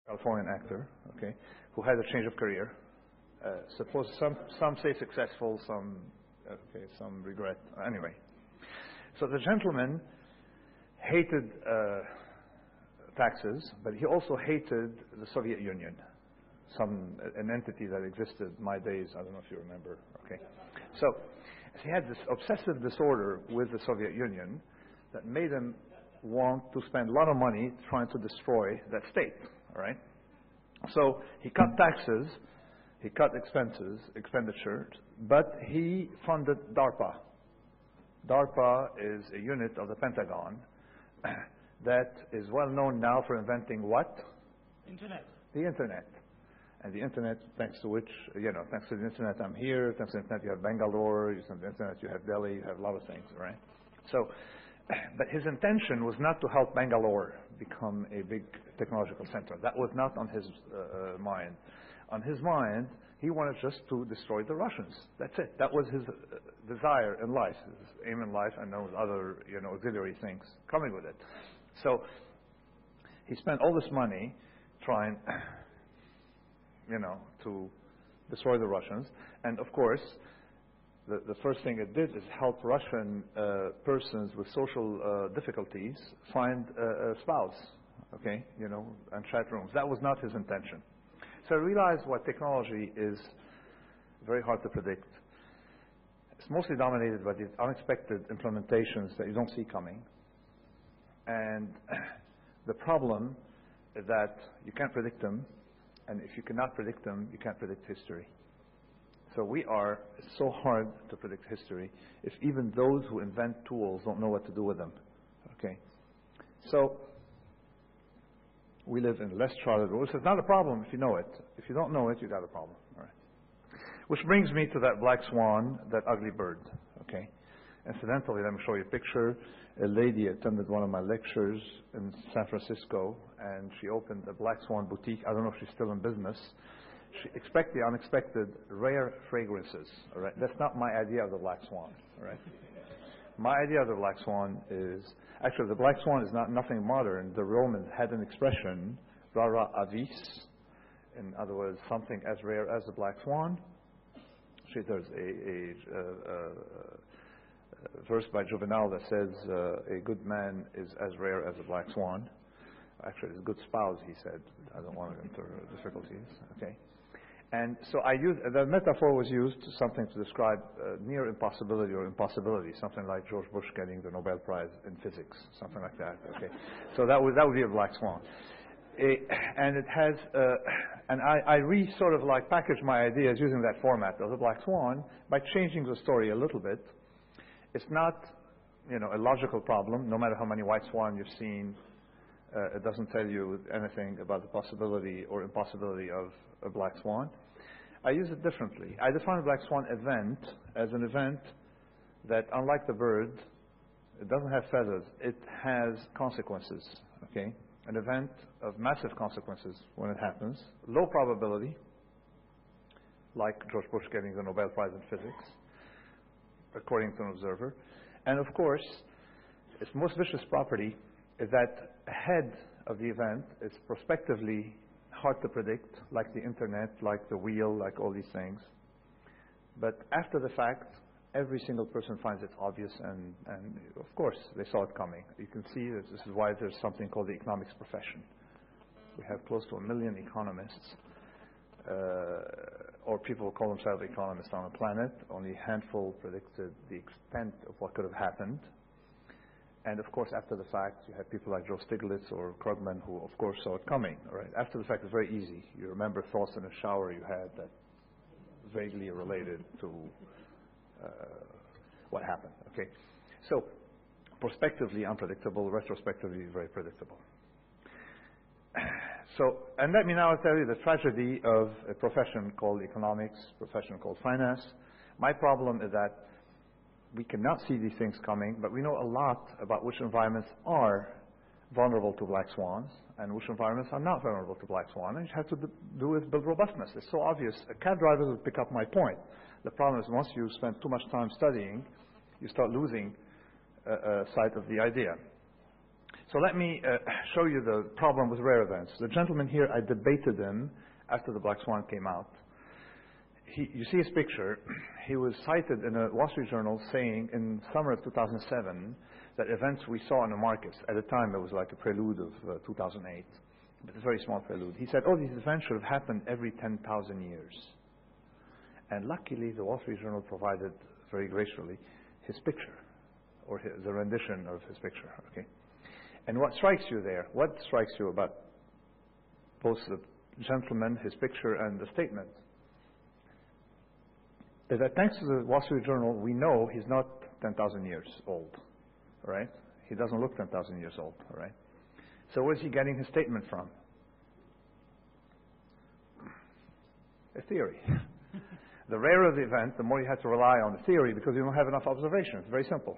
Californian actor, okay, who had a change of career. Suppose some say successful, some regret. Anyway, so the gentleman hated taxes, but he also hated the Soviet Union, an entity that existed in my days. I don't know if you remember. Okay, so he had this obsessive disorder with the Soviet Union that made him want to spend a lot of money trying to destroy that state. All right, so he cut taxes, he cut expenditures, but he funded DARPA. DARPA is a unit of the Pentagon that is well known now for inventing what? Internet. The Internet. And the Internet, thanks to which, thanks to the Internet I'm here, thanks to the Internet you have Bangalore, thanks to the Internet you have Delhi, you have a lot of things, right? So, but his intention was not to help Bangalore become a big technological center. That was not on his mind. On his mind, he wanted just to destroy the Russians. That's it. That was his desire in life, his aim in life, and those other, auxiliary things coming with it. So he spent all this money trying, to destroy the Russians. And of course, the first thing it did is help Russian persons with social difficulties find a spouse, okay, and chat rooms. That was not his intention. So I realized what technology is very hard to predict. It's mostly dominated by these unexpected implementations that you don't see coming. And the problem is that you can't predict them, and if you cannot predict them, you can't predict history. So it's so hard to predict history if even those who invent tools don't know what to do with them. Okay? So we live in less charted rules. It's not a problem if you know it. If you don't know it, you got a problem. All right. Which brings me to that black swan, that ugly bird. Okay. Incidentally, let me show you a picture. A lady attended one of my lectures in San Francisco, and she opened a black swan boutique. I don't know if she's still in business. She expect the unexpected, rare fragrances. All right. That's not my idea of the black swan. All right. My idea of the black swan is, actually the black swan is nothing modern. The Romans had an expression, rara avis, in other words, something as rare as the black swan. There's a verse by Juvenal that says, a good man is as rare as a black swan. Actually, it's a good spouse, he said. I don't want to enter difficulties. Okay. And so the metaphor was used, something to describe near impossibility or impossibility, something like George Bush getting the Nobel Prize in physics, something like that. Okay, so that would be a black swan, and it has, and I sort of like package my ideas using that format of the black swan by changing the story a little bit. It's not, a logical problem. No matter how many white swan you've seen, it doesn't tell you anything about the possibility or impossibility of a black swan. I use it differently. I define a black swan event as an event that, unlike the bird, it doesn't have feathers. It has consequences, okay? An event of massive consequences when it happens. Low probability, like George Bush getting the Nobel Prize in physics, according to an observer. And of course, its most vicious property is that ahead of the event, it's prospectively hard to predict, like the Internet, like the wheel, like all these things. But after the fact, every single person finds it obvious, and of course, they saw it coming. You can see that this is why there's something called the economics profession. We have close to 1 million economists, or people who call themselves economists on the planet. Only a handful predicted the extent of what could have happened. And of course, after the fact, you have people like Joe Stiglitz or Krugman who, of course, saw it coming. All right. After the fact, it's very easy. You remember thoughts in a shower you had that vaguely related to what happened. Okay. So, prospectively unpredictable, retrospectively very predictable. So, and let me now tell you the tragedy of a profession called economics, profession called finance. My problem is that we cannot see these things coming, but we know a lot about which environments are vulnerable to black swans and which environments are not vulnerable to black swan. And you have to do is build robustness. It's so obvious. A cab driver will pick up my point. The problem is once you spend too much time studying, you start losing sight of the idea. So let me show you the problem with rare events. The gentleman here, I debated him after the black swan came out. You see his picture. He was cited in a Wall Street Journal saying in summer of 2007 that events we saw in the markets, at the time it was like a prelude of 2008, but a very small prelude. He said, these events should have happened every 10,000 years. And luckily, the Wall Street Journal provided very graciously his picture, or the rendition of his picture. Okay. And what strikes you there? What strikes you about both the gentleman, his picture, and the statement? Is that thanks to the Wall Street Journal, we know he's not 10,000 years old, right? He doesn't look 10,000 years old, right? So where's he getting his statement from? A theory. The rarer the event, the more you have to rely on the theory because you don't have enough observation. It's very simple.